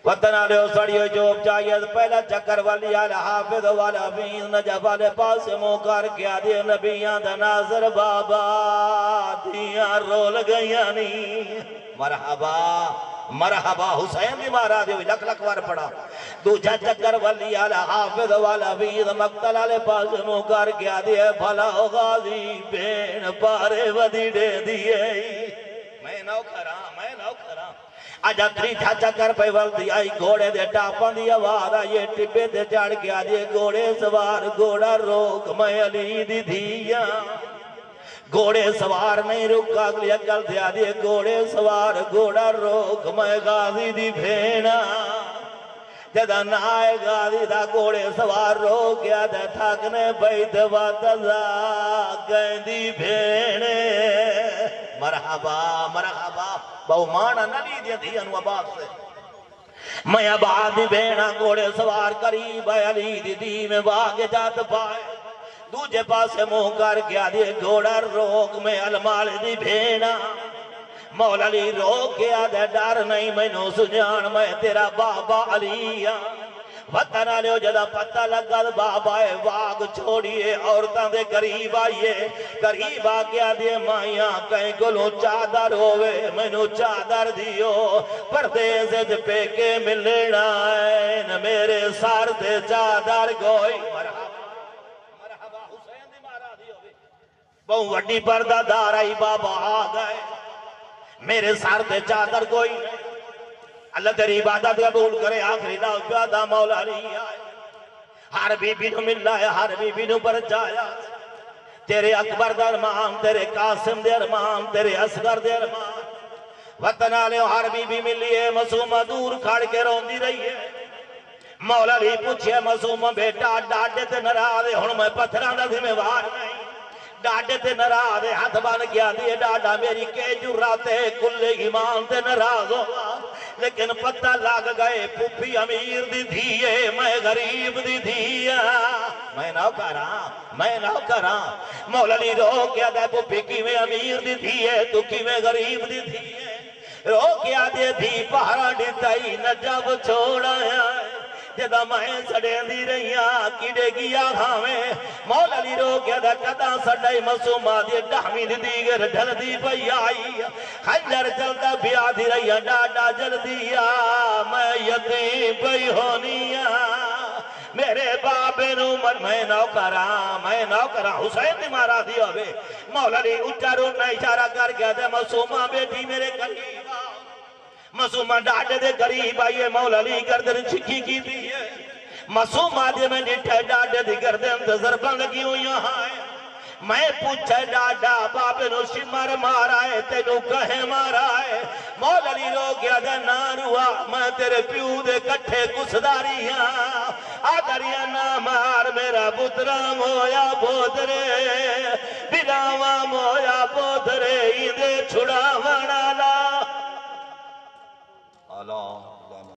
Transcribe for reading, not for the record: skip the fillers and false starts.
وطن آلے سڑیو جوب چاہیے پہلا چکر ولی آل حافظ والا فیض نجف والے پاس موکار کیا دے نبیان دا ناظر بابا دیاں رول گئیاں نہیں مرحبا مرحبا حسین دی مارا دیوئی لکھ لکھ وار پڑا دوجہ چکر ولی آل حافظ والا فیض مقتل آلے پاس موکار کیا دے بھلا غازی بین پارے ودی دے دیئے میں نو کھرام آجا تریٹھا چکر پہ والدی آئی گھوڑے دے ٹاپاں دی آواز آئیے ٹپے دے چڑھ گیا دے گھوڑے سوار گھوڑا روک میں علی دی دھیاں گھوڑے سوار نہیں رکا اگلی اکل دیا دے گھوڑے سوار گھوڑا روک میں غازی دی بھینا جدہ نائے غازی دا گھوڑے سوار روک گیا دے تھاکنے بیت واتزا گئن دی بھینے مرحبا مرحبا بہو مانا نہ لیجئے دھی انو عباد سے میں عباد دی بھینا گھوڑے سوار قریب ہے علی دی دی میں باغ جات پائے دوجہ پاسے منہ کر گیا دے گھوڑا روک میں المال دی بھینا مولا علی روک گیا دے ڈر نہیں میں نو سجان میں تیرا بابا علی وطن آلے جدا پتہ لگا بابا واگ چھوڑیے عورتاں دے قریب آئیے قریب آگیا دے مائیاں کہیں گلوں چادر ہوئے مینو چادر دیو پردیس پہ کے ملنا ہے میرے سار دے چادر گوئی مرحبا حسین دی مارا دیو بہو وڈی پردہ دار آئی بابا آگئے میرے سار دے چادر گوئی اللہ تیری عبادت قبول کرے آخری دا پیادہ مولا علی آئے ہر بی بی نو مل آئے ہر بی بی نو پر جایا تیرے اکبر در مام تیرے قاسم در مام تیرے اصغر در مام وطن آلے ہر بی بی ملیے مسومہ دور کھڑ کے روندی رہی ہے مولا علی پوچھے مسومہ بیٹا ڈاڈے تے نرادے ہن میں پتھران دا ذمہ وار نہیں ڈاڈے تے نرادے ہاتھ بان کیا دیئے ڈاڈا میری کے جراتے کلے ایمان تے نراز ہوگا لیکن پتہ لگ گئے پھوپھی امیر دی دھیے میں غریب دی دھیے میں نہ کراں مولا علی رو کیا دے پھوپھی کی میں امیر دی دھیے تو کی میں غریب دی دھیے رو کیا دے دھی پہرا ڈیتائی نجب چھوڑا ہے جدہ میں سڑیں دی رہیاں کیڑے گیا ہمیں مولا علی رو کیا دا قدہ سڑائی مسومہ دی ڈہمی دی دیگر ڈھل دی پئی آئی خنجر چلتا بیا دی رہیاں ڈاڈا جل دیا میں یتیم پئی ہونیا میرے بابے نو من میں نو کراں حسین دی مارا دیا ہوئے مولا علی اچھا رونا اشارہ کر گیا دے مسومہ بیٹی میرے قریب مسومہ ڈاڈے دے قریب آئیے مولا علی گردن چھکی کی دی ہے مسومہ دے میں نٹھے ڈاڈے دی گردن دزر بند کی ہوئی یہاں ہے میں پوچھے ڈاڈا بابے نو شمار مارا ہے تینو کہیں مارا ہے مولا علی رو گیا دے ناروا میں تیرے پیو دے کٹھے کسداریاں آدھریاں نہ مار میرا بطرام ہویا بودرے بلاوام ہویا بودرے ایدے چھڑا وڑا